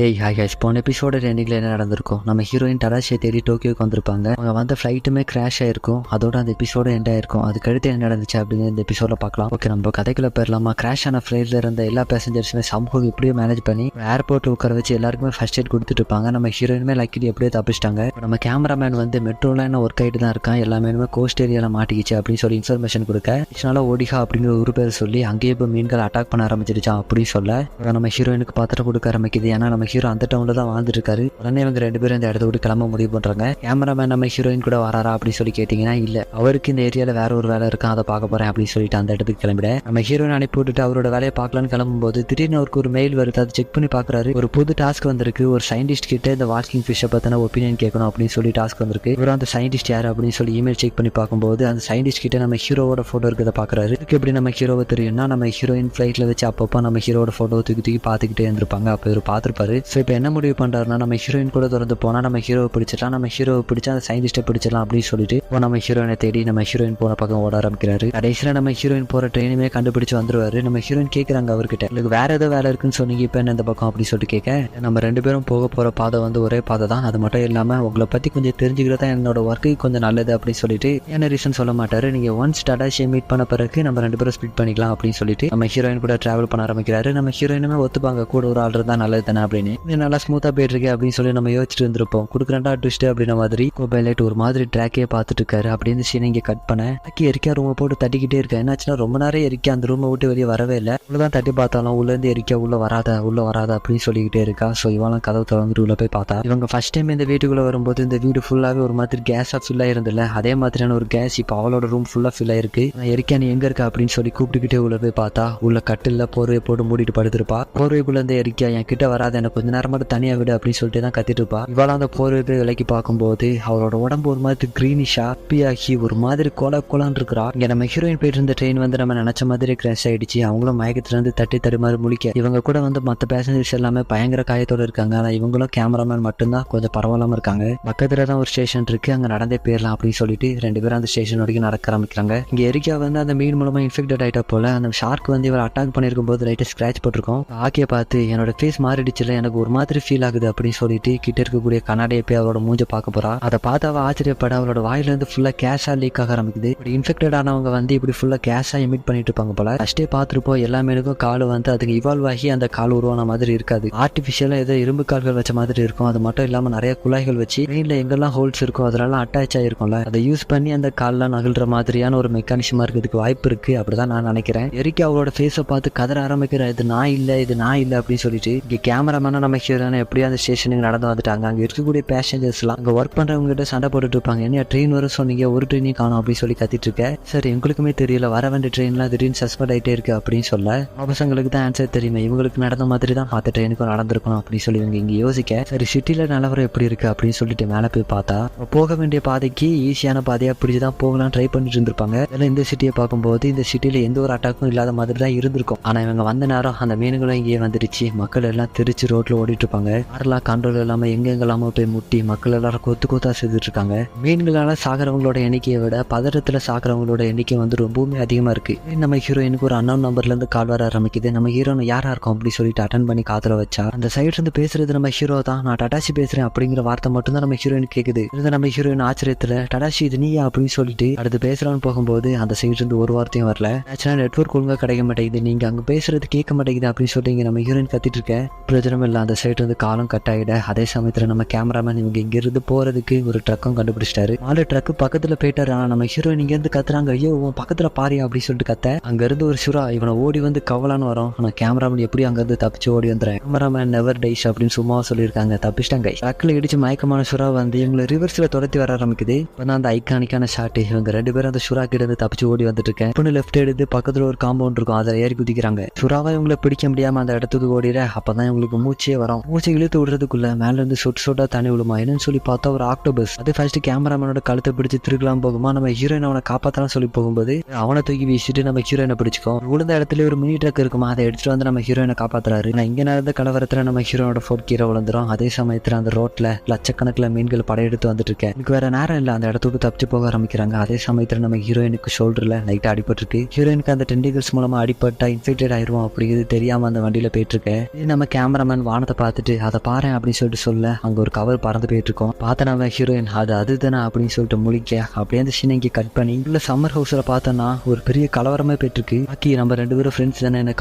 ஏய் hi hi போன எபிசோட எண்டிங்கில் என்ன நடந்திருக்கும்? நம்ம ஹீரோயின் டடாஷியை தேடி டோக்கியோக்கு வந்திருப்பாங்க. அவங்க வந்த ஃப்ளைட்டுமே கிராஷ் ஆயிருக்கும். அதோட அந்த எபிசோட எண்ட் ஆயிருக்கும். அதுக்கடுத்து என்ன நடந்துச்சு அப்படின்னு இந்த எபிசோட பார்க்கலாம். ஓகே, நம்ம கதைக்குள்ள போயிடலாமா? கிராஷ் ஆன ஃப்ளைட்ல இருந்த எல்லா பேசஞ்சர்ஸுமே சமூகம் எப்படியோ மேனேஜ் பண்ணி ஏர்போர்ட்ல உட்கார வச்சு எல்லாருக்குமே ஃபர்ஸ்ட் எய்ட் கொடுத்துட்டு இருப்பாங்க. நம்ம ஹீரோயினுமே லக்கிலி எப்படியோ தப்பிச்சிட்டாங்க. நம்ம கேமராமேன் வந்து மெட்ரோல என்ன ஒர்க் ஆகிட்டு தான் இருக்கான். எல்லாமே கோஸ்ட் ஏரியால மாட்டிக்கிச்சு அப்படின்னு சொல்லி இன்ஃபர்மேஷன் கொடுக்க, இதனால ஓடிஹா அப்படிங்கிற ஒரு பேர் சொல்லி அங்கேயே இப்போ மீன்கள் அட்டாக் பண்ண ஆரம்பிச்சிருச்சான் அப்படின்னு சொல்ல நம்ம ஹீரோயினுக்கு பாத்திரம் கொடுக்க ஆரம்பிக்குது. ஏன்னா நம்ம ஹீரோ அந்த டவுன்ல தான் வாழ்ந்துட்டு இருக்காரு. உடனே இவங்க ரெண்டு பேரும் இந்த இடத்த விட்டு கிளம்ப முடிவு பண்றாங்க. கேமராமேன் நம்ம ஹீரோயின் கூட வராரா அப்படின்னு சொல்லி கேட்டீங்கன்னா இல்ல, அவருக்கு இந்த ஏரியால வேற ஒரு வேலை இருக்கா, அதை பார்க்க போறேன் அப்படின்னு சொல்லிட்டு அந்த இடத்துக்கு கிளம்பிட நம்ம ஹீரோயின் அனுப்பி விட்டுட்டு அவரோட வேலையை பார்க்கலான்னு கிளம்பும் போது திடீர்னு அவருக்கு ஒரு மெயில் வருது. அதை செக் பண்ணி பாக்குறாரு. ஒரு புது டாஸ்க் வந்திருக்கு. ஒரு சயின்டிஸ்ட் கிட்ட இந்த வாக்கிங் ஃபிஷ்ஷை பத்தின ஒப்பீனியன் கேட்கணும் அப்படின்னு சொல்லி டாஸ்க் வந்திருக்கு. இவரும் அந்த சயின்டிஸ்ட் யாரு அப்படின்னு சொல்லி இமெயில் செக் பண்ணி பார்க்கும்போது அந்த சயின்டிஸ்ட் கிட்ட நம்ம ஹீரோவோட போட்டோ இருக்கிறத பாக்குறாரு. இதுக்கு எப்படி நம்ம ஹீரோவை தெரியும்னா, நம்ம ஹீரோயின் ஃபிளைட்ல வச்சு அப்பப்போ நம்ம ஹீரோட போட்டோ தூக்கி பார்த்துக்கிட்டே இருந்திருப்பாங்க. அப்போ இவர் பார்த்துருப்பாரு. ஸோ இப்போ என்ன முடிவு பண்றாருன்னா, நம்ம ஹீரோயின் கூட திறந்து போனா நம்ம ஹீரோவை பிடிச்சிடலாம், நம்ம ஹீரோவை பிடிச்சா அந்த சயின்டிஸ்ட்டை பிடிச்சிடலாம் அப்படின்னு சொல்லிட்டு நம்ம ஹீரோயினை தேடி நம்ம ஹீரோயின் போன பக்கம் ஓட ஆரம்பிக்கிறாரு. கடைசியில் நம்ம ஹீரோயின் போற ட்ரெயினுமே கண்டுபிடிச்சு வந்துருவாரு. நம்ம ஹீரோயின் கேட்கறாங்க அவர்கிட்ட, உங்களுக்கு வேற ஏதோ வேலை இருக்குன்னு சொன்னீங்க, இப்போ என்ன இந்த பக்கம் அப்படின்னு சொல்லிட்டு கேட்க, நம்ம ரெண்டு பேரும் போக போற பாதை வந்து ஒரே பாதை தான், அது மட்டும் இல்லாம உங்களை பத்தி கொஞ்சம் தெரிஞ்சுக்கிறதா என்னோட ஒர்க்கு கொஞ்சம் நல்லது அப்படின்னு சொல்லிட்டு என்ன ரீசன் சொல்ல மாட்டாரு. நீங்க ஒன்ஸ் டடாஷியை மீட் பண்ண பிறகு நம்ம ரெண்டு பேரும் ஸ்பிட் பண்ணிக்கலாம் அப்படின்னு சொல்லிட்டு நம்ம ஹீரோயின் கூட டிராவல் பண்ண ஆரம்பிக்கிறாரு. நம்ம ஹீரோயினுமே ஒத்துப்பாங்க, கூட ஒரு ஆள் இருந்தா நல்லது தானே அப்படின்னு. இது நல்லா ஸ்மூத்தா போயிட்டு இருக்கு அப்படின்னு சொல்லி நம்ம யோசிச்சுட்டு இருந்திருப்போம். கொடுக்குறா ட்விஸ்ட் அப்படின்ற மாதிரி மொபைலைட் ஒரு மாதிரி ட்ராக்கே பார்த்துட்டு இருக்காரு. அப்படி இந்த சீனை இங்கே கட் பண்ண எரிக்கா ரூமை போட்டு தட்டிக்கிட்டே இருக்கா. என்னாச்சுன்னா ரொம்ப நேரம் எரிக்கா அந்த ரூமை விட்டு வெளியே வரவே இல்லை. உள்ளதான் தட்டி பார்த்தாலும் உள்ள இருந்து எரிக்கா உள்ள வராத அப்படின்னு சொல்லிக்கிட்டே இருக்கா. ஸோ இவெல்லாம் கதவு திறந்துட்டு உள்ள போய் பார்த்தா இவங்க ஃபர்ஸ்ட் டைம் இந்த வீட்டுக்குள்ள வரும்போது இந்த வீடு ஃபுல்லாவே ஒரு மாதிரி கேஸா ஃபில் ஆயிருந்தில்ல, அதே மாதிரியான ஒரு கேஸ் இப்போ அவளோட ரூம் ஃபுல்லா ஃபில் ஆயிருக்கு. எரிக்கா நீ எங்க இருக்கா அப்படின்னு சொல்லி கூப்பிட்டுக்கிட்டே உள்ள போய் பார்த்தா உள்ள கட்டில போர்வையை போட்டு மூடிட்டு படுத்திருப்பா. போர்வைக்குள்ள இருந்து எரிக்கா என் கிட்ட வராத, எனக்கு கொஞ்ச நேரம் மட்டும் தனியா விடு அப்படின்னு சொல்லிட்டு தான் கத்திட்டு இருப்பா. இவள அந்த போர்வை விலைக்கு பார்க்கும்போது அவளோட உடம்பு ஒரு மாதிரி கிரீனிஷா ஆகி ஒரு மாதிரி கோலான்னு இருக்கிறா. இங்க நம்ம ஹீரோயின் போயிட்டு இருந்த ட்ரெயின் வந்து நம்ம நினைச்ச மாதிரி கிராஷ் ஆயிடுச்சு. அவங்களும் மயக்கத்துல இருந்து தட்டி மாதிரி முழிக்க, இவங்க கூட வந்து மற்ற பேசஞ்சர்ஸ் எல்லாமே பயங்கர காயத்தோட இருக்காங்க. ஆனா இவங்களும் கேமராமேன் மட்டும்தான் கொஞ்சம் பரவாயில்லாம இருக்காங்க. பக்கத்துல தான் ஒரு ஸ்டேஷன் இருக்கு, அங்க நடந்தே போயிடலாம் அப்படின்னு சொல்லிட்டு ரெண்டு பேரும் அந்த ஸ்டேஷன் வரைக்கும் நடக்க ஆரம்பிக்கிறாங்க. இங்க எரிக்கா வந்து அந்த மீன் மூலமா இன்ஃபெக்டட் ஆயிட்டா போல. அந்த ஷார்க் வந்து இவர் அட்டாக் பண்ணிருக்கும் போது லைட்டா ஸ்கிராச் போட்டிருக்கோம். ஆக்கிய பார்த்து என்னோட ஃபேஸ் மாறிடுச்சுல, எனக்கு ஒரு மாதிரி ஃபீல் ஆகுது அப்படின்னு சொல்லிட்டு கிட்ட இருக்கக்கூடிய கண்ணாடியை போய் அவளோட மூஞ்ச பார்க்க போறா. அதை பார்த்து அவ ஆச்சரியப்பட அவளோட வாயில இருந்து ஃபுல்லா கேஷா லீக் ஆக ஆரம்பிக்குது. இப்படி இன்ஃபெக்டட் ஆனவங்க வந்து இப்படி ஃபுல்லா கேஷா எமிட் பண்ணிட்டு இருப்பாங்க போல. ஃபர்ஸ்டே பார்த்துருப்போம் எல்லா மீனுக்கும் கால் வந்து அதுக்கு இவால்வ் ஆகி அந்த கால் உருவான மாதிரி இருக்காது. ஆர்டிபிஷியலா ஏதோ இரும்பு கால்கள் வச்ச மாதிரி இருக்கும். அது மட்டும் இல்லாம நிறைய குழாய்கள் வச்சு ட்ரெயின்ல எங்கெல்லாம் ஹோல்ஸ் இருக்கும் அதெல்லாம் அட்டாச் ஆயிருக்கும்ல, அதை யூஸ் பண்ணி அந்த கால்லாம் நகல்ற மாதிரியான ஒரு மெக்கானிசமா இருக்கிறதுக்கு வாய்ப்பு இருக்கு அப்படிதான் நான் நினைக்கிறேன். எரிக்கா அவளோட ஃபேஸை பார்த்து கதற ஆரம்பிக்கிற, இது நான் இல்ல அப்படின்னு சொல்லிட்டு இங்க கேமராமேனா நம்ம ஹீரோயினை எப்படியும் அந்த ஸ்டேஷனுக்கு நடந்து வந்துட்டாங்க. அங்க இருக்கக்கூடிய பேசஞ்சர்ஸ் எல்லாம் அங்க ஒர்க் பண்றவங்க கிட்ட சண்டை போட்டுட்டு இருப்பாங்க. என்ன ட்ரெயின் வரும் சொன்னீங்க, ஒரு ட்ரெயினையும் காணும் அப்படின்னு சொல்லி கத்திட்டு இருக்க. சரி எங்களுக்குமே தெரியல, வர வேண்டிய ட்ரெயின்லாம் திடீர்னு சஸ்பெண்ட் ஆயிட்டே இருக்கு அப்படின்னு சொல்ல, பசங்களுக்கு தான் ஆன்சர் தெரியுமே, இவங்களுக்கு நடந்த மாதிரி தான் மற்ற ட்ரெயினுக்கும் நடந்திருக்கணும் அப்படின்னு சொல்லி இவங்க இங்க யோசிக்க, சரி சிட்டில நிலவரம் எப்படி இருக்கு அப்படின்னு சொல்லிட்டு மேலே போய் பார்த்தா போக வேண்டிய பாதைக்கு ஈஸியான பாதையா பிடிச்சுதான் போகலாம் ட்ரை பண்ணிட்டு இருந்திருப்பாங்க. இதெல்லாம் இந்த சிட்டியை பார்க்கும்போது இந்த சிட்டில எந்த ஒரு அட்டாக்கும் இல்லாத மாதிரி தான் இருந்திருக்கும். ஆனா இவங்க வந்த நேரம் அந்த மீன்களும் இங்கேயே வந்துடுச்சு. மக்கள் எல்லாம் திருச்சி ரோட்ல ஓடிட்டு இருப்பாங்க. யாரெல்லாம் கண்ட்ரோல் இல்லாம எங்கெங்கெல்லாம போய் முட்டி மக்கள் எல்லாரும் கொத்தா செஞ்சுட்டு இருக்காங்க. மீன்களால சாகிறவங்களோட எண்ணிக்கையை விட பதறத்துல சாகிறவங்களோட எண்ணிக்கை வந்து ரொம்பவுமே அதிகமா இருக்கு. நம்ம ஹீரோயினுக்கு ஒரு அன்னோன் நம்பர்ல இருந்து கால் வர ஆரம்பிக்குது. நம்ம ஹீரோயின் யாரா இருக்கும் அப்படின்னு சொல்லிட்டு அட்டன் பண்ணி காத்துல வச்சா அந்த சைட்ல இருந்து பேசுறது நம்ம ஹீரோ தான். நான் டடாஷி பேசுறேன் அப்படிங்கிற வார்த்தை மட்டும் தான் நம்ம ஹீரோயின் கேக்குது. இருந்து நம்ம ஹீரோயின் ஆச்சரியத்துல டடாஷி இது நீயா அப்படின்னு சொல்லிட்டு அடுத்து பேசலாம்னு போகும்போது அந்த சைட்ல இருந்து ஒரு வார்த்தையும் வரல. ஆக்சுவலா நெட்வொர்க் ஒழுங்கா கிடைக்க மாட்டேங்குது, நீங்க அங்க பேசுறது கேட்க மாட்டேங்குது அப்படின்னு சொல்லிட்டு நம்ம ஹீரோயின் கத்திட்டு இருக்க. பிரயோஜனம் இல்ல, அந்த சைட்ல இருந்து காலம் கட் ஆயிட. அதே சமயத்துல நம்ம கேமராமேன் இவங்க இங்க இருந்து போறதுக்கு ஒரு ட்ரக்கும் கண்டுபிடிச்சிட்டாரு. 4 ட்ரக்கு பக்கத்துல போயிட்டாரு. ஆனா நம்ம ஹீரோயின் இங்க இருந்து கத்துறாங்க, ஐயோ உன் பக்கத்துல பாரு அப்படின்னு சொல்லிட்டு கத்த, அங்க இருந்து ஒரு சுறா இவனை ஓடி வந்து கவலான்னு வரும். ஆனா கேமராமேன் எப்படி அங்க இருந்து தப்பிச்சு ஓடி வந்துறேன். கேமராமேன் நெவர் டைஸ் அப்படின்னு சும்மா சொல்லியிருக்காங்க, தப்பிச்சிட்டாங்க. ட்ரக்ல இடிச்சு மயக்கமான சுறா வந்து இவங்களை ரிவர்ஸ்ல துரத்தி வர ஆரம்பிக்குது. இப்பதான் அந்த ஐகானிக்கான ஷாட், இவங்க ரெண்டு பேரும் அந்த சுறா கிட்ட இருந்து தப்பிச்சு ஓடி வந்துட்டு இருக்கேன். பொண்ணு லெஃப்ட் எடுத்து பக்கத்துல ஒரு காம்பவுண்ட் இருக்கும், அதை ஏறி குதிக்கிறாங்க. சுறாவை இவங்களை பிடிக்க முடியாம அந்த இடத்துக்கு ஓடிட. அப்பதான் இவங்களுக்கு மூச்சே வரும். மூச்சை இழுத்து விடுறதுக்குள்ள மேல இருந்து சொட்டா தண்ணி விழுமா. என்னன்னு சொல்லி பார்த்தா ஒரு ஆக்டோபஸ். அது ஃபர்ஸ்ட் கேமராமேனோட கழுத்தை பிடிச்சு திருக்கலாம் போகுமா. நம்ம ஹீரோயின் அவனை காப்பாத்தலாம் சொல்லி போகும்போது அவனை தூக்கி வீசிட்டு நம்ம ஹீரோயினை பிடிச்சிக்கும். விழுந்த இடத்துல ஒரு மினி ட்ரக் இருக்குமா, அதை எடுத்துட்டு வந்து நம்ம ஹீரோயினை காப்பாத்துறாரு. இங்க நடந்த கலவரத்துல நம்ம ஹீரோனோட ஃபோர்ட் கீரை விழுந்துரும். அதே சமயத்துல அந்த ரோட்ல லட்சக்கணக்கில் மீன்கள் படையெடுத்து வந்துட்டு இருக்கேன். எனக்கு வேற நேரம் இல்ல, அந்த இடத்துக்கு தப்பிச்சு போக ஆரம்பிக்கிறாங்க. அதே சமயத்துல நம்ம ஹீரோயினுக்கு ஷோல்டர்ல லைட்டா அடிபட்டு இருக்கு. ஹீரோயினுக்கு அந்த டென்டிகல்ஸ் மூலமா அடிபட்டா இன்ஃபெக்டட் ஆயிருவோம் அப்படிங்கிறது தெரியாம அந்த வண்டியில போயிட்டு இருக்கேன். நம்ம கேமராமேன் வானத்தை பார்த்துட்டு அதை பாரு அப்படின்னு சொல்லிட்டு சொல்ல அங்க ஒரு கவர் பறந்து போயிட்டு இருக்கோம். பார்த்த நம்ம ஹீரோயின் அதுதானே அப்படின்னு சொல்லிட்டு முழிக்க அப்படியே அந்த சீனை இங்கே கட் பண்ணி உள்ள சம்மர் ஹவுஸ்ல பார்த்தோன்னா ஒரு பெரிய கலவரமே போயிட்டு ஆக்கி நம்ம 2 பேரும் ஃப்ரெண்ட்ஸ் தானே, என்ன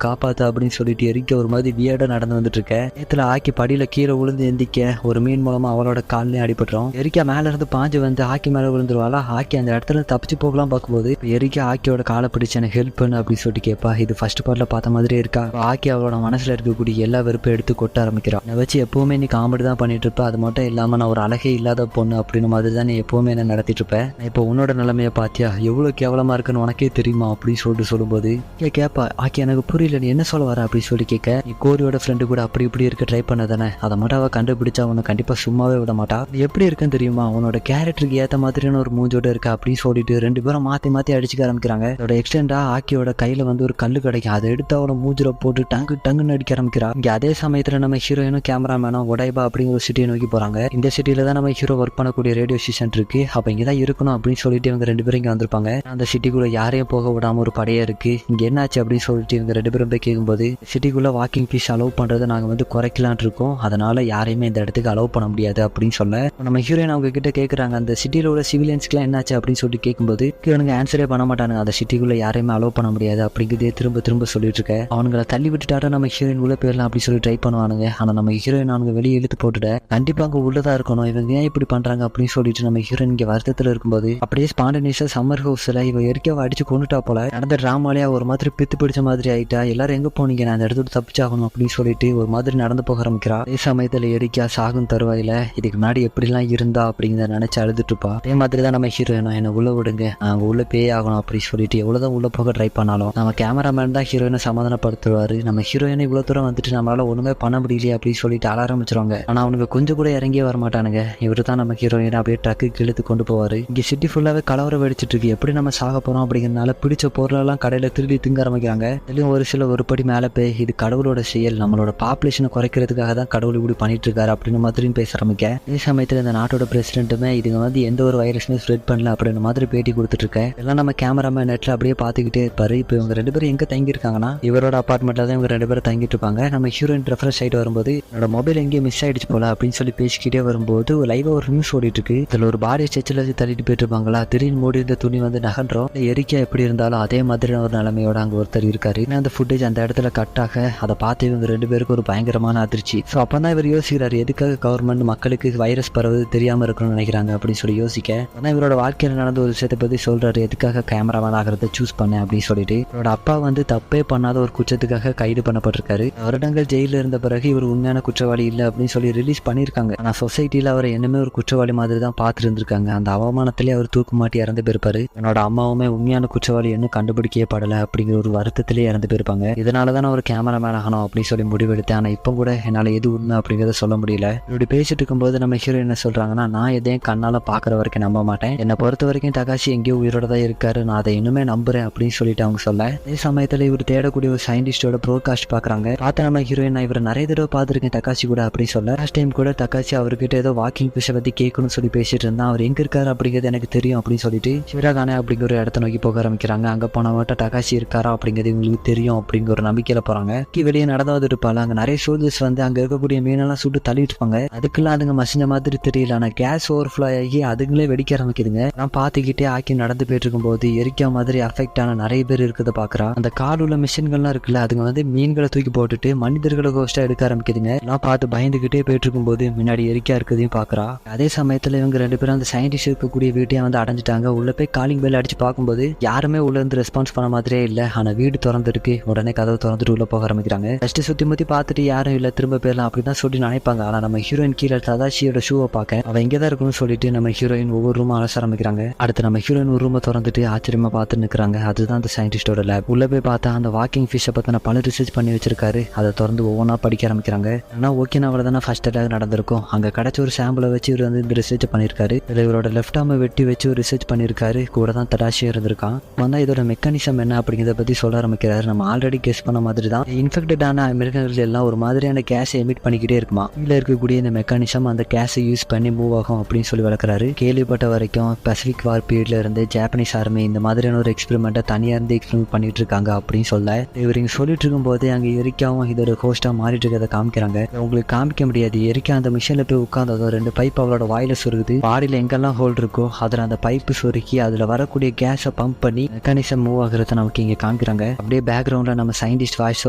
காப்பாத்து அப்படின்னு சொல்லிட்டு எரிக்க ஒரு மாதிரி வியர்டா நடந்து வந்துட்டு இருக்கேன். நேத்துல ஆக்கி படியில கீழே விழுந்து எந்திக்க ஒரு மீன் மூலமா அவளோட கால்லையும் அடிபட்டுரும். எரிக்கா மேல இருந்து பாஞ்சு வந்து ஆக்கி மேல விழுந்துருவாளா. ஆக்கி அந்த இடத்துல தப்பிச்சு போகலாம் பார்க்கும்போது எரிக்கா ஆக்கியோட காலை பிடிச்சு எனக்கு ஹெல்ப் பண்ணு அப்படின்னு சொல்லிட்டு கேட்பா. இது ஃபர்ஸ்ட் பார்ட்ல பார்த்த மாதிரியே இருக்கா. ஆக்கி அவளோட மனசுல இருக்கக்கூடிய எல்லா வெறுப்பை எடுத்து கொட்ட ஆரம்பிக்கிறான். என்னை வச்சு எப்பவுமே நீ காமெடி தான் பண்ணிட்டு இருப்ப, அது மட்டும் இல்லாம நான் ஒரு அழகே இல்லாத பொண்ணு அப்படின்னு மாதிரி தான் நீ எப்பவுமே என்ன நடத்திட்டு இருப்ப. இப்போ உன்னோட நிலைமையை பாத்தியா எவ்வளவு கேவலமா இருக்குன்னு உனக்கே தெரியுமா அப்படின்னு சொல்லிட்டு சொல்லும்போது கேட்பா. ஆக்கி எனக்கு புரியல நீ என்ன சொல்ல வர அப்படின்னு சொல்லி கேட்க, நீ கோரியோட ஃப்ரெண்டு கூட அப்படி இப்படி இருக்க ட்ரை பண்ணதானே, அதை மட்டும் அவ கண்டுபிடிச்சா உன்னை கண்டிப்பா சும்மாவே விட மாட்டா. நீ எப்படி இருக்குன்னு தெரியுமா, உன்னோட கேரக்டருக்கு ஏத்த மாதிரியான ஒரு மூஞ்சோட இருக்கா அப்படின்னு சொல்லிட்டு 2 பேரும் மாத்தி அடிச்சுக்க ஆரம்பிக்கிறாங்க. அதோட எக்ஸ்டெண்டா ஆக்கியோட கையில வந்து ஒரு கல்லு கிடைக்கும், அதை எடுத்து அவளை மூஞ்சில போட்டு டங்குன்னு அடிக்க ஆரம்பிக்கிறா. இங்க அதே சமயத்துல நம்ம ஹீரோயினும் கேமராமேனும் ஒடைபா அப்படிங்கிற ஒரு சிட்டியை நோக்கி போறாங்க. இந்த சிட்டியில தான் நம்ம ஹீரோ ஒர்க் பண்ணக்கூடிய ரேடியோ ஸ்டேஷன் இருக்கு. அப்ப இங்கதான் இருக்கணும் அப்படின்னு சொல்லிட்டு இவங்க 2 பேரும் இங்க வந்திருப்பாங்க. அந்த சிட்டிக்குள்ள யாரையும் போக விடாம ஒரு படையா இருக்கு. இங்க என்னாச்சு அப்படின்னு சொல்லிட்டு இவங்க 2 பேரும் போய் கேட்கும்போது சிட்டிக்குள்ள வாக்கிங் பீஸ் அலோவ் பண்றதை நாங்க வந்து குறைக்கலான் இருக்கோம், அதனால யாரையுமே இந்த இடத்துக்கு அலோவ் பண்ண முடியாது அப்படின்னு சொல்ல நம்ம ஹீரோயின் அவங்க கிட்ட கேட்கறாங்க அந்த சிட்டியில உள்ள சிவிலியன்ஸ்க்குலாம் என்னாச்சு அப்படின்னு சொல்லிட்டு கேட்கும்போது இவனுங்க ஆன்சரே பண்ண மாட்டானுங்க. அந்த சிட்டிக்குள்ள யாரையுமே அலோவ் பண்ண முடியாது அப்படிங்கிறதே திரும்ப சொல்லிட்டு இருக்க. அவனுங்களை தள்ளி விட்டுட்டாட்டா நம்ம ஹீரோயின் உள்ள போயிடலாம் அப்படின்னு சொல்லி ட்ரை பண்ணுவானுங்க. ஆனா நம்ம ஹீரோயின் அவங்க வெளியே இழுத்து போட்டுட கண்டிப்பா அங்க உள்ளதா இருக்கணும், இவங்க ஏன் இப்படி பண்றாங்க அப்படின்னு சொல்லிட்டு நம்ம ஹீரோயின் இங்க வருத்தத்துல இருக்கும்போது அப்படியே ஸ்பாண்டனியஸா சம்மர் ஹவுஸ்ல இவ எரிக்கவ அடிச்சு கொண்டுட்டா போல நடந்த டிராமாலேயே ஒரு மாதிரி பித்து பிடிச்ச மாதிரி ஆயிட்டா. எல்லாரும் எங்க போனீங்க, நான் அந்த இடத்துல தப்பிச்சாகணும் அப்படின்னு சொல்லிட்டு ஒரு மாதிரி நடந்து போக ஆரம்பிக்கிறா. அதே சமயத்துல எரிக்கா சாகும் தருவாயில இதுக்கு முன்னாடி எப்படிலாம் இருந்தா அப்படிங்கிறத நினைச்சு அழுதுட்டு இருப்பா. அதே மாதிரி தான் நம்ம ஹீரோயினும் என்ன உள்ள விடுங்க, நாங்க உள்ள பேய் ஆகணும் அப்படின்னு சொல்லிட்டு எவ்வளவுதான் உள்ள போக ட்ரை பண்ணாலும் நம்ம கேமராமேன் தான் ஹீரோயினை சமாதானப்படுத்துவாரு. நம்ம ஹீரோயினை இவ்வளவு தூரம் வந்துட்டு நம்மளால ஒண்ணுமே பண்ண முடியலையே அப்படின்னு சொல்லிட்டு அழ ஆரம்பிச்சிருவாங்க. ஆனா அவனுக்கு கொஞ்சம் கூட இறங்கியே வரமாட்டானுங்க. இவரு தான் நம்ம ஹீரோயினை அப்படியே ட்ரக்கு இழுத்து கொண்டு போவாரு. இங்க சிட்டி ஃபுல்லாவே கலவரம் வெடிச்சிட்டு இருக்கு, எப்படி நம்ம சாக போறோம் அப்படிங்கிறதுனால பிடிச்ச பொருளெல்லாம் கடையில திருடி திங்க ஆரம்பிக்கிறாங்க. இதுலயும் ஒரு சில ஒரு படி மேல போய் இது கடவுளோட செயல், நம்மளோட பாப்புலேஷனை குறைக்கிறதுக்காக தான் கடவுள் இப்படி பண்ணிட்டு இருக்காரு அப்படின்னு மாதிரியும் பேச ஆரம்பிக்க. அதே சமயத்துல இந்த நாட்டோட பிரசிடென்ட்டுமே இதுங்க வந்து எந்த ஒரு வைரஸுமே ஸ்ப்ரெட் பண்ணல அப்படின்னு மாதிரி பேட்டி கொடுத்துட்டு இருக்க. எல்லாம் நம்ம கேமராமேன் நெட்ல அப்படியே பாத்துக்கிட்டே இருப்பாரு. இப்போ இவங்க 2 பேரும் எங்க தங்கி இருக்காங்கன்னா இவரோட அபார்ட்மெண்ட்ல தான் இவங்க 2 பேரும் தங்கிட்டு இருப்பாங்க. நம்ம ஹீரோயின் ரெஃப்ரெஷ் ஆயிட்டு வரும்போது என்னோட மொபைல் எங்கேயும் மிஸ் ஆயிடுச்சு போல அப்படின்னு சொல்லி பேசிக்கிட்டே வரும்போது லைவா ஒரு நியூஸ் ஓடிட்டு இருக்கு. இதுல ஒரு பாடி ஸ்ட்ரெச்சில் வச்சு தள்ளிட்டு போயிட்டு இருப்பாங்களா, திடீர்னு மூடி இருந்த துணி வந்து நகன்றோம். எரிக்கா எப்படி இருந்தாலும் அதே மாதிரியான ஒரு நிலைமையோட அங்க ஒருத்தர் இருக்காரு. அந்த ஃபுட்டேஜ் அந்த இடத்துல கட் ஆக அதை பார்த்து இவங்க 2 பேருக்கு ஒரு பயங்கரமான அதிர்ச்சி. ஸோ அப்பதான் இவர் யோசிக்கிறாரு எதுக்காக கவர்மெண்ட் மக்களுக்கு வைரஸ் பரவுது தெரியாம இருக்கணும்னு நினைக்கிறாங்க அப்படின்னு சொல்லி யோசிக்க. ஆனா இவரோட வாழ்க்கையில நடந்த ஒரு விஷயத்தை பத்தி சொல்றாரு, எதுக்காக கேமராமேன் ஆகிறத சூஸ் பண்ணேன் அப்படின்னு சொல்லிட்டு. இவரோட அப்பா வந்து தப்பே பண்ணாத ஒரு குற்றத்துக்காக கைது பண்ணப்பட்டிருக்காரு. வருடங்கள் ஜெயில இருந்த பிறகு இவர் உண்மையான குற்றவாளி இல்லை அப்படின்னு சொல்லி ரிலீஸ் பண்ணியிருக்காங்க. ஆனா சொசைட்டில அவரை என்னமே ஒரு குற்றவாளி மாதிரி தான் பார்த்துட்டு இருந்திருக்காங்க. அந்த அவமானத்திலே அவர் தூக்கு மாட்டி இறந்து போயிருப்பாரு. என்னோட அம்மாவுமே உண்மையான குற்றவாளி இன்னும் கண்டுபிடிக்கவே படலை அப்படிங்கிற ஒரு வருத்தத்திலே இறந்து போயிருப்பாங்க. இதனாலதான் நான் ஒரு கேமராமேன் ஆகணும் அப்படின்னு சொல்லி முடிவெடுத்தேன். ஆனா இப்போ கூட என்னால எது உண்மை அப்படிங்கிறத சொல்ல முடியல. இப்படி பேசிட்டு இருக்கும்போது நம்ம ஹீரோ என்ன சொல்றாங்கன்னா, நான் எதையும் கண்ணால பாக்குற வரைக்கும் நம்ப மாட்டேன், என்னை பொறுத்த வரைக்கும் தகாஷி எங்கேயோ உயிரோட தான் இருக்காரு, நான் அதை இன்னுமே நம்புறேன் அப்படின்னு சொல்லிட்டு அவங்க சொல்ல. அதே சமயத்துல இவர் தேடக்கூடிய ஒரு சயின்டிஸ்டோட ப்ரோட்காஸ்ட் பாக்குறாங்க. பார்த்த நம்ம ஹீரோயின் நான் இவரை நிறைய தடவை பார்த்துருக்கேன் தகாஷி கூட அப்படின்னு சொல்ல. லாஸ்ட் டைம் கூட தகாஷி அவர்கிட்ட ஏதோ வாக்கிங் பிஷை பத்தி கேட்கணும்னு சொல்லி பேசிட்டு இருந்தா, அவர் எங்க இருக்காரு அப்படிங்கிறது எனக்கு தெரியும் அப்படின்னு சொல்லிட்டு சிவராகானே அப்படிங்கிற ஒரு இடத்த நோக்கி போக ஆரம்பிக்கிறாங்க. அங்க போன மட்டும் தகாஷி இருக்காரா அப்படிங்கிறது இவங்களுக்கு தெரியும் அப்படிங்கிற ஒரு நம்பிக்கையில போறாங்க. வெளியே நடந்தாவது இருப்பாங்க. அங்க நிறைய சோல்ஜர்ஸ் வந்து அங்க இருக்கக்கூடிய மீனெல்லாம் சுட்டு தள்ளிட்டு இருப்பாங்க. அதுக்கெல்லாம் அதுங்க மசிஞ்ச மாதிரி தெரியல. ஆனா கேஸ் ஓவர்ஃப்ளோ ஆகி அதுங்களே வெடிக்க ஆரம்பிக்குதுங்க. நான் பாத்துக்கிட்டே ஆக்கி நடந்து போயிட்டு இருக்கும் போது எரிக்கா மாதிரி அஃபெக்ட் ஆன நிறைய பேர் இருக்கிறத பாக்குறா. அந்த கால் உள்ள மிஷின்கள்லாம் இருக்குல்ல, அதுங்க வந்து மீன்களை தூக்கி போட்டுட்டு மனிதர்களை கோஸ்டா எடுக்க ஆரம்பிக்குதுங்க. நான் பார்த்து பயந்துகிட்டே போயிட்டு இருக்கும் போது முன்னாடி எரிக்கா இருக்கிறதையும் பாக்குறா. அதே சமயத்துல இவங்க 2 பேரும் அந்த சயின்டிஸ்ட் இருக்கக்கூடிய வீட்டையும் வந்து அடைஞ்சிட்டாங்க. உள்ள போய் காலிங் பெல் அடிச்சு பார்க்கும்போது யாருமே உள்ள இருந்து ரெஸ்பான்ஸ் பண்ண மாதிரியே இல்ல. ஆனா வீடு திறந்து இருக்கு. உடனே கதவு திறந்துட்டு உள்ள போக ஆரம்பிக்கிறாங்க. ஃபர்ஸ்ட் சுத்தி முத்தி பார்த்துட்டு யாரும் இல்ல, திரும்ப போயிடலாம் அப்படிதான் சொல்லி நினைப்பாங்க. ஆனா நம்ம ஹீரோயின் கீழே ததாஷியோட ஷூவை பார்க்க அவ இங்கதான் இருக்கணும்னு சொல்லிட்டு நம்ம ஹீரோயின் ஒவ்வொரு ரூமா அலச ஆரம்பிக்கிறாங்க. அடுத்து நம்ம ஹீரோயின் ஒரு ரூமை திறந்துட்டு ஆச்சரியமா பார்த்து நிக்கிறாங்க. அதுதான் அந்த சயின்டிஸ்டோட லேப். உள்ள போய் பார்த்தா அந்த வாக்கிங் ஃபிஷ்ஷை பத்தின பல ரிசர்ச் பண்ணி வச்சிருக்காரு. அதை திறந்து ஒவ்வொன்றா படிக்க ஆரம்பிக்கிறாங்க. ஆனா ஓகேனாவில தானே ஃபர்ஸ்ட் அட்டாக் நடந்திருக்கும். அங்க கிடைச்ச ஒரு சாம்பிளை வச்சு இவர் வந்து இந்த ரிசர்ச் பண்ணிருக்காரு. இதுல இவரோட லெஃப்ட் ஆர்மை வெட்டி வச்சு ஒரு ரிசர்ச் பண்ணிருக்காரு. கூட தான் தடாஷி இருந்திருக்கான். வந்தா இதோட மெக்கானிசம் என்ன அப்படிங்கிறத பத்தி சொல்ல ஆரம்பிக்கிறாரு. நம்ம ஆல்ரெடி கெஸ் பண்ண மாதிரி தான் இன்ஃபெக்டடான அமெரிக்கர்கள் எல்லாம் ஒரு மாதிரியான கேஸை எமிட் பண்ணிக்கிட்டே இருக்குமா. கீழே இருக்கக்கூடிய இந்த மெக்கானிசம் அந்த கேஸை யூஸ் பண்ணி மூவ் ஆகும் அப்படின்னு சொல்லி வளர்க்குறாரு. கேள்விப்பட்ட வரைக்கும் பசிபிக் வார் பீரியட்ல இருந்து ஜாப்பனீஸ் ஆர்மி இந்த மாதிரியான ஒரு எக்ஸ்பெரிமெண்ட்டை தனியா இருந்து எக்ஸ்பெரிமெண்ட் பண்ணிட்டு இருக்காங்க அப்படின்னு சொல்ல இவர் இங்க சொல்லிட்டு இருக்கும் போது அங்க எரிக்காவும் இதோட ஹோஸ்டா மாறிட்டு இருக்கிறத காமிக்கிறாங்க. உங்களுக்கு காமிக்க முடியாது. எரிக்க அந்த மிஷின்ல போய் உட்கார்ந்ததும் 2 பைப் அவளோட வாயில சொருகுது. பாடியில எங்கெல்லாம் ஹோல் இருக்கோ அதுல அந்த பைப்பு சொருக்கி அதுல வரக்கூடிய கேஸை பம்ப் பண்ணி மெக்கானிசம் மூவ் ஆகுறத நமக்கு இங்க காமிக்கிறாங்க. அப்படியே பேக்ரவுண்ட்ல நம்ம சயின்டிஸ்ட் வாய்ஸ்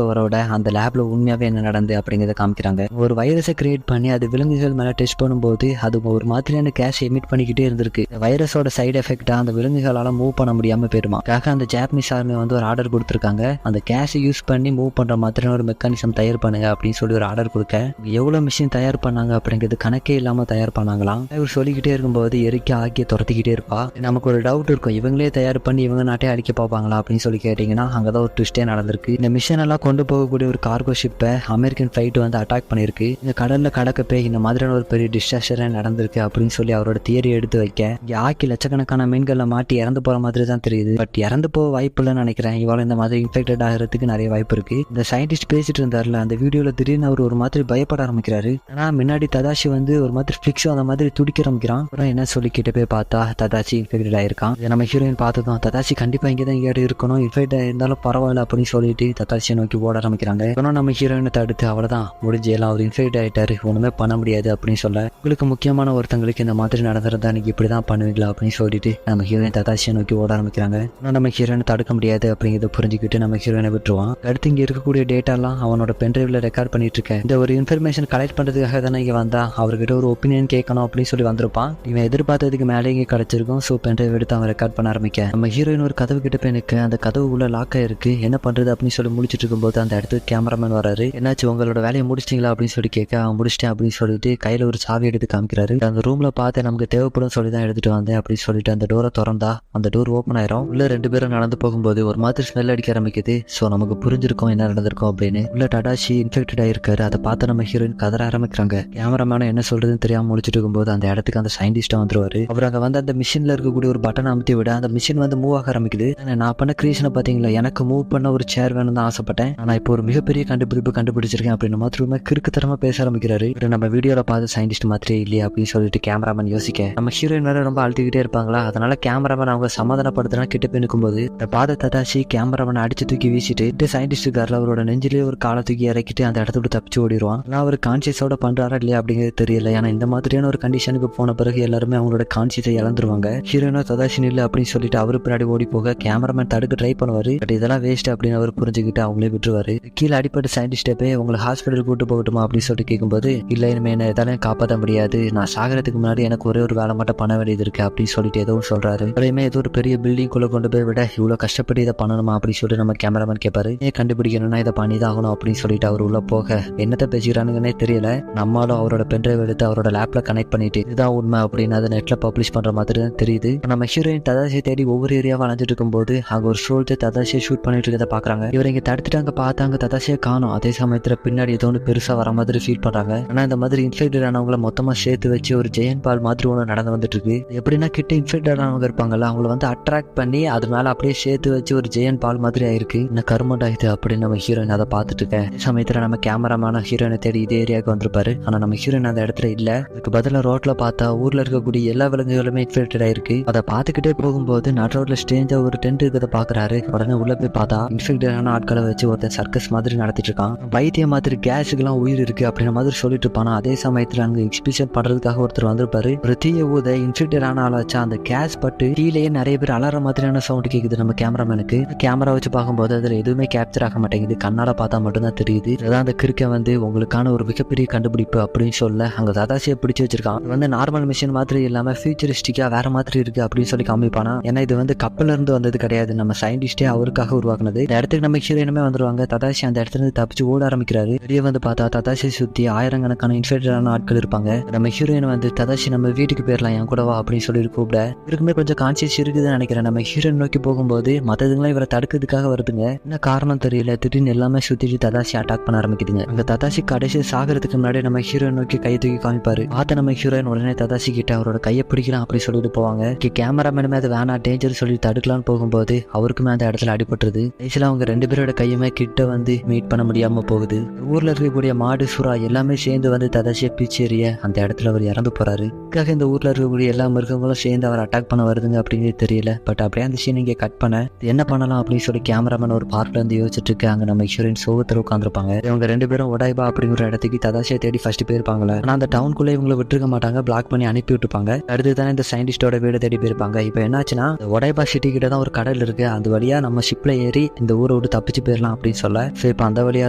ஓவரோட அந்த லேப்ல உண்மையாவே என்ன நடந்து அப்படிங்கறத காமிக்கிறாங்க. ஒரு வைரஸை கிரியேட் பண்ணி அது விலங்குகள் மேல டெஸ்ட் பண்ணும்போது அது ஒரு மாதிரியான கேஸ் எமிட் பண்ணிக்கிட்டே இருந்திருக்கு. வைரஸோட சைடு எஃபெக்டா அந்த விலங்குகளால மூவ் பண்ண முடியாம போயிருமா. அந்த ஜாப்பனீஸ் ஆர்மி வந்து ஒரு ஆர்டர் கொடுத்திருக்காங்க. அந்த கேஸை யூஸ் பண்ணி மூவ் பண்ற மாதிரியான ஒரு மெக்கானிசம் தயார் பண்ணுங்க அப்படின்னு சொல்லி ஒரு ஆர்டர் கொடுக்க எவ்வளவு மிஷின் தயார் பண்ணாங்க அப்படிங்கிறது கணக்கே இல்லாம தயார் பண்ணாங்களாம். இவர் சொல்லிக்கிட்டே இருக்கும்போது எரிக்க ஆக்கிய துரத்திக்கிட்டே இருப்பா. நமக்கு ஒரு டவுட் இருக்கும், இவங்களே தயார் பண்ணி இவங்க நாட்டே அழிக்க பார்ப்பாங்களா அப்படின்னு சொல்லி கேட்டீங்கன்னா அங்கதான் ஒரு ட்விஸ்டே நடந்திருக்கு. இந்த மிஷன் எல்லாம் கொண்டு போகக்கூடிய ஒரு கார்கோ ஷிப்பை அமெரிக்கன் ஃபிளைட் வந்து அட்டாக் பண்ணிருக்கு. இந்த கடல்ல கடக்க போய் இந்த மாதிரியான ஒரு பெரிய டிசாஸ்டரே நடந்திருக்கு அப்படின்னு சொல்லி அவரோட தியரி எடுத்து வைக்க இங்க ஆக்கி லட்சக்கணக்கான மீன்களை மாட்டி இறந்து போற மாதிரி தான் தெரியுது. பட் இறந்து போக வாய்ப்பு இல்லைன்னு நினைக்கிறேன். இவ்வளவு இந்த மாதிரி இன்ஃபெக்டட் ஆகிறதுக்கு நிறைய வாய்ப்பு இருக்கு. இந்த சயின்டிஸ்ட் பேசிட்டு இருந்தாருல அந்த வீடியோல திடீர்னு அவர் ஒரு மாதிரி பயப்பட ஆரம்பிக்கிறாரு. ஆனா முன்னாடி ததாஷி வந்து ஒரு மாதிரி பிளிக்ஸோ அந்த மாதிரி துடிக்க ஆரம்பிக்கிறான். அப்புறம் என்ன சொல்லிக்கிட்டு போய் பார்த்தா ததாஷி இன்ஃபெக்டட் ஆயிருக்கான். நம்ம ஹீரோயின் பார்த்ததும் ததாஷி கண்டிப்பா இங்கதான் இங்கே இருக்கணும், இன்ஃபெக்ட் இருந்தாலும் பரவாயில்ல அப்படின்னு சொல்லிட்டு ததாஷியை நோக்கி ஓட ஆரம்பிக்கிறாங்க. அப்புறம் நம்ம ஹீரோயினை தடுத்து அவ்வளவுதான் முடிஞ்சு எல்லாம் அவர் இன்ஃபெக்ட் ஆயிட்டாரு, ஒண்ணுமே பண்ண முடியாது அப்படின்னு சொல்ல, உங்களுக்கு முக்கியமான ஒருத்தங்களுக்கு இந்த மாதிரி நடந்திருந்தா நீங்க இப்படிதான் பண்ணுவீங்களா அப்படின்னு சொல்லிட்டு நம்ம ஹீரோயின் ததாஷியை நோக்கி ஓட ஆரம்பிக்கிறாங்க. ஆனா நம்ம ஹீரோயினை தடுக்க முடியாது அப்படிங்கிறத புரிஞ்சுக்கிட்டு நம்ம ஹீரோயினை விட்டுருவான். அடுத்து இங்க இருக்கக்கூடிய டேட்டாலாம் அவனோட பென்ட்ரைவ்ல ரெக்கார்ட் பண்ணிட்டு இருக்கேன். இந்த ஒரு இன்ஃபர்மேஷன் கலெக்ட் பண்றதுக்காக தானே இங்க வந்தா, அவர்கிட்ட ஒரு ஒப்பீனியன் கேட்கணும் அப்படின்னு சொல்லி வந்திருப்பான். இவன் எதிர்பார்த்ததுக்கு மேலே இங்க கிடைச்சிருக்கும். ஸோ பென்ட்ரைவ் எடுத்து அவன் ரெக்கார்ட் பண்ண ஆரம்பிக்க நம்ம ஹீரோயின் ஒரு கதவு கிட்ட போய் நிற்க அந்த கதவு உள்ள லாக் ஆயிருக்கு. என்ன பண்றது அப்படின்னு சொல்லி முடிச்சிட்டு இருக்கும்போது அந்த இடத்துக்கு கேமராமேன் வராரு. என்னாச்சு உங்களோட வேலையை முடிச்சிட்டீங்களா அப்படின்னு சொல்லி கேட்க அவன் முடிச்சிட்டேன் அப்படின்னு சொல்லிட்டு கையில ஒரு சாவி எடுத்து காமிக்கிறாரு. அந்த ரூம்ல பார்த்து நமக்கு தேவைப்படும் சொல்லி தான் எடுத்துட்டு வந்தேன் அப்படின்னு சொல்லிட்டு அந்த டோரை திறந்தா அந்த டோர் ஓப்பன் ஆயிரும். உள்ள 2 பேரும் நடந்து போகும்போது ஒரு மாதிரி ஸ்மெல் அடிக்க ஆரம்பிக்குது. ஸோ நமக்கு புரிஞ்சிருக்கும் என்ன நடந்திருக்கும் அப்படின்னு. உள்ள தடாஷி இன்ஃபெக்டட் ஆயிருக்காரு. அதை பார்த்து நம்ம ஹீரோயின் கதற ஆரம்பிக்கிறாங்க. கேமராமேனும் என்ன சொல்றதுன்னு தெரியாம முடிச்சிட்டு இருக்கும்போது அந்த இடத்துக்கு அந்த சயின்டிஸ்டா வந்துருவாரு. அவர் அங்க வந்து அந்த மிஷின்ல இருக்கக்கூடிய ஒரு பட்டன் அமுத்தி விட அந்த மிஷின் வந்து மூவ் ஆக ஆரம்பிக்குது. நான் பண்ண கிரியேஷனை பாத்தீங்களா, எனக்கு மூவ் பண்ண ஒரு சேர் வேணும் தான் ஆசைப்பட்டேன், ஆனா இப்போ ஒரு மிகப்பெரிய கண்டுபிடிப்பு கண்டுபிடிச்சிருக்கேன் அப்படின்னு மாத்திரமே கிறுக்குத்தரமா பேச ஆரம்பிக்கிறாரு. நம்ம வீடியோல பார்த்து சயின்டிஸ்ட் மாத்திரே இல்லையா அப்படின்னு சொல்லிட்டு கேமராமேன் யோசிக்க நம்ம ஹீரோயின் வேற ரொம்ப அழுத்திக்கிட்டே இருப்பாங்களா, அதனால கேமராமேன் அவங்க சமாதானப்படுத்தினா கிட்ட போய் நிற்கும்போது இந்த பாத ததாஷி கேமராமேன் அடிச்சு தூக்கி வீசிட்டு சயின்டிஸ்ட் கார்ல அவரோட நெஞ்சிலேயே ஒரு காலை தூக்கி இறக்கிட்டு அந்த இடத்துல தப்பிச்சு ஓடிடுவான். ஆனா அவர் கான்சியஸோட பண்றாரா இல்லையா அப்படிங்கிறது தெரியல. ஏன்னா இந்த மாதிரியான ஒரு கண்டிஷனுக்கு போன பிறகு எல்லாருமே அவங்களோட கான்சியஸை இழந்துருவாங்க. ஹீரோயினோ ததாஷி இல்ல அப்படின்னு சொல்லிட்டு அவரு பின்னாடி ஓடி போக கேமராமேன் தடுக்க ட்ரை பண்ணுவாரு. பட் இதெல்லாம் வேஸ்ட் அப்படின்னு அவர் புரிஞ்சுக்கிட்டு அவங்களே விட்டுருவாரு. கீழே அடிப்பட்ட சயின்டிஸ்டே போய் உங்களை ஹாஸ்பிட்டல் கூட்டு போகட்டுமா அப்படின்னு சொல்லிட்டு கேட்கும்போது இல்ல இனிமே என்ன எதாலையும் காப்பாற்ற முடியாது, நான் சாகிறதுக்கு முன்னாடி எனக்கு ஒரே ஒரு வேலை மட்டும் பண்ண வேண்டியது இருக்கு அப்படின்னு சொல்லிட்டு ஏதோ சொல்றாரு. அதையுமே ஏதோ ஒரு பெரிய பில்டிங் குள்ள கொண்டு போய் விட இவ்வளவு கஷ்டப்பட்டு இதை பண்ணணுமா அப்படின்னு சொல்லிட்டு நம்ம கேமராமேன் கேட்பாரு. ஏன் கண்டுபிடிக்கணும்னா இதை பண்ணிதான் ஆகணும் அப்படின்னு சொல்லிட்டு அவர் உள்ள போக என்னத்தை பேசிக்கிறானுங்கன்னே தெரியல. நம்மளும் அவரோட பென்ட்ரைவ் எடுத்து அவரோட லேப்ல கனெக்ட் பண்ணிட்டு இதுதான் உண்மை அப்படின்னு அதை நெட்ல பப்ளிஷ் பண்ற மாதிரி தான் தெரியுது. நம்ம ஹீரோயின் ததாஷியை தேடி ஒவ்வொரு ஏரியாவா அலைஞ்சிட்டு இருக்கும்போது அங்க ஒரு சோல்ஜர் ததாஷியை ஷூட் பண்ணிட்டு இருக்கதை பாக்குறாங்க. இவர் இங்க தடுத்துட்டு அங்க பார்த்தாங்க ததாஷியை காணும். அதே சமயத்துல பின்னாடி ஏதோ ஒன்று பெருசா வர மாதிரி ஃபீல் பண்றாங்க. ஆனா இந்த மாதிரி இன்ஃபெக்டட் ஆனவங்களை மொத்தமா சேர்த்து வச்சு ஒரு ஜெயன் பால் மாதிரி ஒன்று நடந்து வந்துட்டு இருக்கு. எப்படின்னா கிட்ட இன்ஃபெக்டட் ஆனவங்க இருப்பாங்கல்ல, அவங்களை வந்து அட்ராக்ட் பண்ணி அது மேல அப்படியே சேர்த்து வச்சு ஒரு ஜெயன் பால் மாதிரி ஆயிருக்கு. என்ன கருமண்டா இது அப்படின்னு நம்ம ஹீரோயின் அதை பார்த்துட்டு இருக்கேன். அதே சமயத்துல நம்ம கேமராமான ஹீரோயினை தேடி இதே ஏரியாவுக்கு வந்திருப்பாரு. ஆனா நம்ம ஹீரோயின் அந்த இடத்துல இல்ல. அதுக்கு பதிலா ரோட்ல பார்த்தா ஊர்ல இருக்கக்கூடிய எல்லா விலங்குகளுமே இன்ஃபெக்டட் ஆயிருக்கு. அதை பார்த்துக்கிட்டே போகும்போது நட் ரோட்ல ஸ்ட்ரேஞ்சா ஒரு டென்ட் இருக்கிறத பாக்குறாரு. உடனே உள்ள போய் பார்த்தா இன்ஃபெக்டட் ஆன ஆட்களை வச்சு ஒருத்தன் சர்க்கஸ் மாதிரி நடத்திட்டு இருக்கான். வைத்திய மாதிரி கேஸுக்கு எல்லாம் உயிர் இருக்கு அப்படின்ற மாதிரி சொல்லிட்டு இருப்பானா. அதே சமயத்துல அங்க எக்ஸ்பிஷன் பண்றதுக்காக ஒருத்தர் வந்திருப்பாரு. ஒரு தீய ஊத இன்ஃபெக்டட் ஆன ஆள வச்சா அந்த கேஸ் பட்டு கீழே நிறைய பேர் அலற மாதிரியான சவுண்ட் கேக்குது. நம்ம கேமராமேனுக்கு கேமரா வச்சு பார்க்கும்போது அதுல எதுவுமே கேப்சர் ஆக மாட்டேங்குது. கண்ணால பார்த்தா மட்டும்தான் தெரியுது. அதான் அந்த கிறுக்க வந்து உங்களுக்கான ஒரு மிகப்பெரிய கண்டுபிடிப்பு அப்படின்னு சொல்ல அங்க ததாசியை பிடிச்சு வச்சிருக்கான். வந்து நார்மல் மிஷின் மாதிரி இல்லாம ஃபியூச்சரிஸ்டிக்கா வேற மாதிரி இருக்கு அப்படின்னு சொல்லி காமிப்பானா. ஏன்னா இது வந்து கப்பல்ல இருந்து வந்தது கிடையாது, நம்ம சயின்டிஸ்டே அவருக்காக உருவாக்குனது. இந்த இடத்துக்கு நம்ம ஹீரோயினுமே வந்துருவாங்க. ததாசி அந்த இடத்துல இருந்து தப்பிச்சு ஓட ஆரம்பிக்கிறாரு. வெளியே வந்து பார்த்தா ததாசியை சுத்தி ஆயிரக்கணக்கான இன்ஃபெக்டடான ஆட்கள் இருப்பாங்க. நம்ம ஹீரோயின் வந்து ததாசி நம்ம வீட்டுக்கு போயிடலாம் என் கூட வா அப்படின்னு சொல்லி கூப்பிட இருக்குமே கொஞ்சம் கான்சியஸ் இருக்குதுன்னு நினைக்கிறேன். நம்ம ஹீரோயின் நோக்கி போகும்போது மத்ததுங்களாம் இவரை தடுக்கிறதுக்காக வருதுங்க. என்ன காரணம் தெரியல, திடீர்னு எல்லாமே சுத்திட்டு ததாசி அட்டாக் பண்ண ஆரம்பிக்குதுங்க. அங்க ததாசி கடைசி சாகிறதுக்கு முன்னாடி நம்ம ஹீரோயின் நோக்கி கை தூக்கி காமிப்பாரு. பார்த்த நம்ம ஹீரோயின் உடனே ததாசி கிட்ட அவரோட கையை பிடிக்கலாம் அப்படி சொல்லிட்டு போவாங்க. கேமராமேனுமே அது வேணா டேஞ்சர் சொல்லி தடுக்கலான்னு போகும்போது அவருக்குமே அந்த இடத்துல அடிபட்டுருது. கடைசியில அவங்க 2 பேரோட கையுமே கிட்ட வந்து மீட் பண்ண முடியாம போகுது. ஊர்ல இருக்கக்கூடிய மாடு சுறா எல்லாமே சேர்ந்து வந்து ததாசியை பிச்சு எறிய அந்த இடத்துல அவர் இறந்து போறாரு. இந்த ஊர்ல இருக்கக்கூடிய எல்லா மிருகங்களும் சேர்ந்து அவர் அட்டாக் பண்ண வருதுங்க அப்படிங்கிறது தெரியல. பட் அப்படியே அந்த சீன் இங்கே கட் பண்ண என்ன பண்ணலாம் அப்படின்னு சொல்லி கேமராமேன் ஒரு பார்க்ல இருந்து யோசிச்சுட்டு இருக்கு. அங்க நம்ம ஹீரோயின் சோகத்துல உட்காந்து வந்திருப்பாங்க. இவங்க 2 பேரும் ஒடாய்பா அப்படிங்கிற இடத்துக்கு ததாஷியை தேடி ஃபர்ஸ்ட் போயிருப்பாங்களே. ஆனா அந்த டவுனுக்குள்ள இவங்களை விட்டுருக்க மாட்டாங்க, பிளாக் பண்ணி அனுப்பி விட்டுப்பாங்க. அடுத்து தானே இந்த சயின்டிஸ்டோட வீடு தேடி போயிருப்பாங்க. இப்போ என்னாச்சுன்னா ஒடாய்பா சிட்டி கிட்ட தான் ஒரு கடல் இருக்கு, அந்த வழியா நம்ம ஷிப்ல ஏறி இந்த ஊரை விட்டு தப்பிச்சு போயிடலாம் அப்படின்னு சொல்ல, இப்போ அந்த வழியா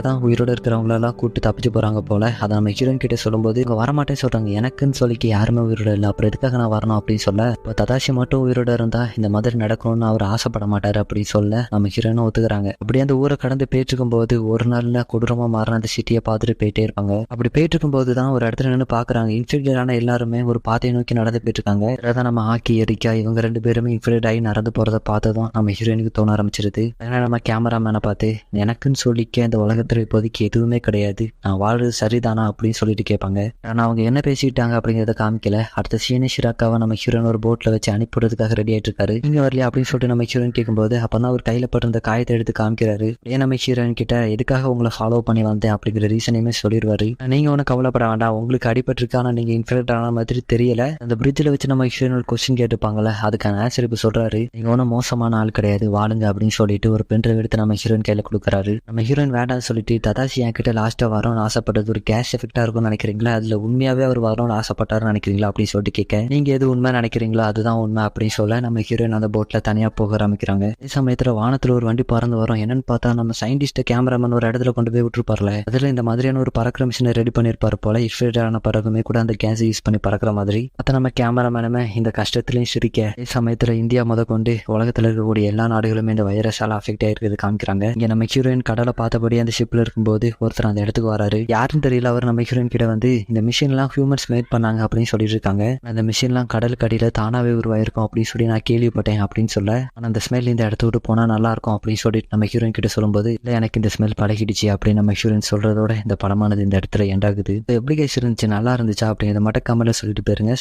தான் உயிரோட இருக்கிறவங்களெல்லாம் கூப்பிட்டு தப்பிச்சு போறாங்க போல. அதை நம்ம ஹீரோயின் கிட்ட சொல்லும்போது இவங்க வரமாட்டேன்னு சொல்றாங்க. எனக்குன்னு சொல்லிக்கு யாருமே உயிரோட இல்லை, அப்புறம் எதுக்காக நான் வரணும் அப்படின்னு சொல்ல, இப்போ ததாஷி மட்டும் உயிரோட இருந்தா இந்த மாதிரி நடக்கணும்னு அவர் ஆசைப்பட மாட்டாரு அப்படின்னு சொல்ல நம்ம ஹீரோயினும் ஒத்துக்கிறாங்க. அப்படியே அந்த ஊரை கடந்து போயிட்டு இருக்கும்போது ஒரு நாள்ல கொடூரமா மாறின அந்த சிட்டியை பார்த்துட்டு போயிட்டே இருப்பாங்க. அப்படி போயிட்டு இருக்கும்போது தான் ஒரு இடத்துல நின்று பாக்குறாங்க. இன்ஃபெக்டடான எல்லாருமே ஒரு பாதையை நோக்கி நடந்து போயிட்டு இருக்காங்க. அதான் நம்ம ஆக்கி எரிக்கா இவங்க 2 பேருமே இன்ஃபெக்டட் ஆகி நடந்து போறதை பார்த்ததும் நம்ம ஹீரோயினுக்கு தோண ஆரம்பிச்சிருது. அதனால நம்ம கேமராமேனை பார்த்து எனக்குன்னு சொல்லிக்க இந்த உலகத்துல இப்போதைக்கு எதுவுமே கிடையாது, நான் வாழ்றது சரிதானா அப்படின்னு சொல்லிட்டு கேட்பாங்க. ஆனா அவங்க என்ன பேசிட்டாங்க அப்படிங்கறத காமிக்கல. அடுத்த சீனே ஷிராக்காவை நம்ம ஹீரோயின் ஒரு போட்ல வச்சு அனுப்பிடுறதுக்காக ரெடி ஆயிட்டு இருக்காரு. நீங்க வரலையா அப்படின்னு சொல்லிட்டு நம்ம ஹீரோயின் கேட்கும்போது அப்பதான் அவர் கையில பட்டிருந்த காயத்தை எடுத்து காமிக்கிறாரு. ஏன் நம்ம ஹீரோயின் கிட்ட எதுக்காக உங்களை ஃபாலோ பண்ணி வந்தேன் அப்படிங்கிற ரீசனையுமே சொல்லிடுவாரு. நீங்க ஒன்னும் கவலைப்பட வேண்டாம், உங்களுக்கு அடிபட்டிருக்கு, ஆனா நீங்க இன்ஃபெக்ட் ஆன மாதிரி தெரியல. அந்த பிரிட்ஜில் வச்சு நம்ம ஹீரோயின் ஒரு கொஸ்டின் கேட்டுப்பாங்கல்ல, அதுக்கான ஆன்சர் இப்ப சொல்றாரு. நீங்க ஒன்னும் மோசமான ஆள் கிடையாது, வாழுங்க அப்படின்னு சொல்லிட்டு ஒரு பென்ட்ரைவ் எடுத்து நம்ம ஹீரோயின் கையில கொடுக்குறாரு. நம்ம ஹீரோயின் வேண்டாம்னு சொல்லிட்டு ததாஷி என் கிட்ட லாஸ்டா வரும்னு ஆசைப்பட்டது ஒரு கேஷ் எஃபெக்டா இருக்கும்னு நினைக்கிறீங்களா, அதுல உண்மையாவே அவர் வரணும்னு ஆசைப்பட்டாருன்னு நினைக்கிறீங்களா அப்படின்னு சொல்லிட்டு கேட்க, நீங்க எது உண்மை நினைக்கிறீங்களோ அதுதான் உண்மை அப்படின்னு சொல்ல நம்ம ஹீரோயின் அந்த போட்ல தனியா போக ஆரம்பிக்கிறாங்க. இந்த சமயத்துல வானத்துல ஒரு வண்டி பறந்து வரும். என்னன்னு பார்த்தா நம்ம சயின்டிஸ்ட் கேமராமேன் ஒரு இடத்துல கொண்டு போய் விட்டுருப்பார்ல, அதுல இந்த மாதிரியான ஒரு பறக்கிற மிஷினை ரெடி பண்ணிருப்பாரு போல. இன்ஃபெக்டான பறகுமே கூட அந்த கேஸ் யூஸ் பண்ணி பறக்கிற மாதிரி. அத நம்ம கேமராமேனுமே இந்த கஷ்டத்திலையும் சிரிக்க, இந்த சமயத்துல இந்தியா முத கொண்டு உலகத்துல இருக்கக்கூடிய எல்லா நாடுகளுமே இந்த வைரஸால அஃபெக்ட் ஆயிருக்கிறது காமிக்கிறாங்க. இங்க நம்ம ஹீரோயின் கடலை பார்த்தபடி அந்த ஷிப்ல இருக்கும்போது ஒருத்தர் அந்த இடத்துக்கு வராரு. யாருன்னு தெரியல, அவர் நம்ம ஹீரோயின் கிட்ட வந்து இந்த மிஷின் எல்லாம் ஹியூமன்ஸ் மேட் பண்ணாங்க அப்படின்னு சொல்லிட்டு இருக்காங்க. அந்த மிஷின் எல்லாம் கடலுக்கு அடியில தானாவே உருவாயிருக்கும் அப்படின்னு சொல்லி நான் கேள்விப்பட்டேன் அப்படின்னு சொல்ல, ஆனா அந்த ஸ்மெல் இந்த இடத்த விட்டு போனா நல்லா இருக்கும் அப்படின்னு சொல்லிட்டு நம்ம ஹீரோயின் கிட்ட சொல்லும்போது, இல்ல எனக்கு இந்த ஸ்மெல் பழகிடுச்சு அப்படின்னு நம்ம ஹீரோயின் சொல்றதோட இந்த படமானது இந்த இடத்துல எண்ட் ஆகுது. எப்படி கைஸ் இருந்துச்சு, நல்லா இருந்துச்சா அப்படிங்கிறத மட்டும் கமெண்ட்ல சொல்லிட்டு போயிருங்க.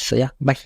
பை.